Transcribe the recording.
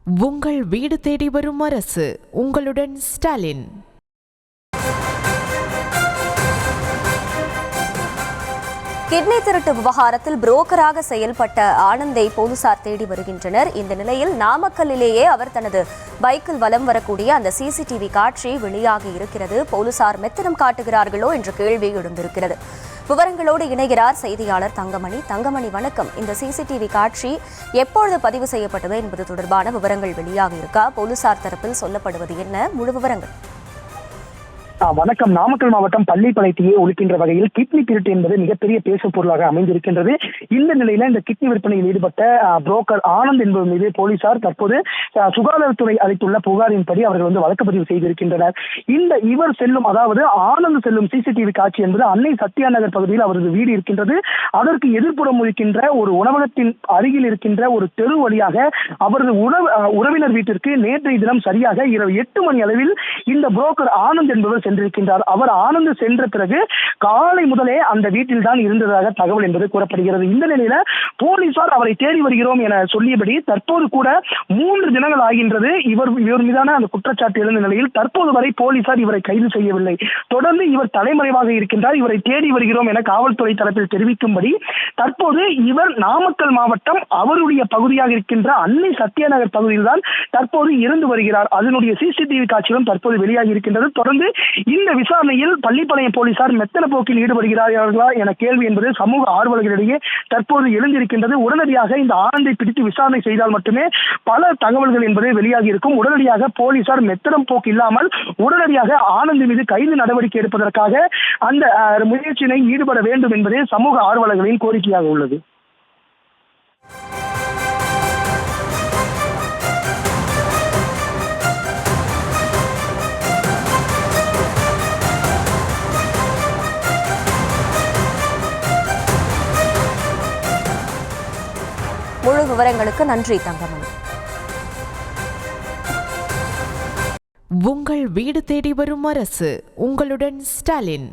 உங்கள் வீடு தேடி வரும் அரசு. உங்களுடன் ஸ்டாலின். கிட்னி திருட்டு விவகாரத்தில் புரோக்கராக செயல்பட்ட ஆனந்தை போலீசார் தேடி வருகின்றனர். இந்த நிலையில் நாமக்கல்லிலேயே அவர் தனது பைக்கில் வலம் வரக்கூடிய அந்த சிசிடிவி காட்சி வெளியாகி இருக்கிறது. போலீசார் மெத்தனம் காட்டுகிறார்களோ என்ற கேள்வி எழுந்திருக்கிறது. விவரங்களோடு இணைகிறார் செய்தியாளர் தங்கமணி. வணக்கம். இந்த சிசிடிவி காட்சி எப்பொழுது பதிவு செய்யப்பட்டது என்பது தொடர்பான விவரங்கள் வெளியாகி இருக்கா? போலீசார் தரப்பில் சொல்லப்படுவது என்ன? முழு விவரங்கள். வணக்கம். நாமக்கல் மாவட்டம் பள்ளிப்பாளையத்தையே ஒழிக்கின்ற வகையில் கிட்னி திருட்டு என்பது மிகப்பெரிய பேசு பொருளாக அமைந்திருக்கின்றது. இந்த நிலையில இந்த கிட்னி விற்பனையில் ஈடுபட்ட புரோக்கர் ஆனந்த் என்பவர் மீது போலீசார் தற்போது சுகாதாரத்துறை அளித்துள்ள புகாரின்படி அவர்கள் வழக்கு பதிவு செய்திருக்கின்றனர். இவர் செல்லும், அதாவது ஆனந்த் செல்லும் சிசிடிவி காட்சி என்பது அன்னை சத்யா நகர் பகுதியில் அவரது வீடு இருக்கின்றது. அதற்கு எதிர்ப்புறம் இருக்கின்ற ஒரு உணவகத்தின் அருகில் இருக்கின்ற ஒரு தெரு வழியாக அவரது உறவினர் வீட்டிற்கு நேற்றைய தினம் சரியாக இரவு 8 மணி அளவில் இந்த புரோக்கர் ஆனந்த் என்பவர் சென்றிருக்கின்றார். அவர் ஆனந்த் சென்ற பிறகு காலை முதலே அந்த வீட்டில் தான் இருந்ததாக தகவல் என்பது கூறப்படுகிறது. இந்த நிலையில போலீசார் அவரை தேடி வருகிறோம் என சொல்லியபடி தற்போது கூட 3 தினங்கள் ஆகின்றது. இவர் மீதான அந்த குற்றச்சாட்டு எழுந்த நிலையில் தற்போது வரை போலீசார் இவரை கைது செய்யவில்லை. தொடர்ந்து இவர் தலைமறைவாக இருக்கின்றார். இவரை தேடி வருகிறோம் என காவல்துறை தரப்பில் தெரிவிக்கும்படி தற்போது இவர் நாமக்கல் மாவட்டம் அவருடைய பகுதியாக இருக்கின்ற அன்னை சத்யா நகர் பகுதியில் தான் தற்போது இருந்து வருகிறார். அதனுடைய சிசிடிவி காட்சிகளும் தற்போது வெளியாகி இருக்கின்றது. தொடர்ந்து இந்த விசாரணையில் பள்ளிப்பாளையம் போலீசார் மெத்தன போக்கில் ஈடுபடுகிறார்களா என கேள்வி என்பது சமூக ஆர்வலர்களிடையே தற்போது எழுந்திருக்கின்றது. உடனடியாக இந்த ஆனந்தை பிடித்து விசாரணை செய்தால் மட்டுமே பல தகவல்கள் என்பது வெளியாகி இருக்கும். உடனடியாக போலீசார் மெத்தனம் போக்கு இல்லாமல் உடனடியாக ஆனந்த் மீது கைது நடவடிக்கை எடுப்பதற்காக அந்த முயற்சியினை ஈடுபட வேண்டும் என்பதே சமூக ஆர்வலர்களின் கோரிக்கையாக உள்ளது. முழு விவரங்களுக்கு நன்றி தங்கமணி. உங்கள் வீடு தேடி வரும் அரசு. உங்களுடன் ஸ்டாலின்.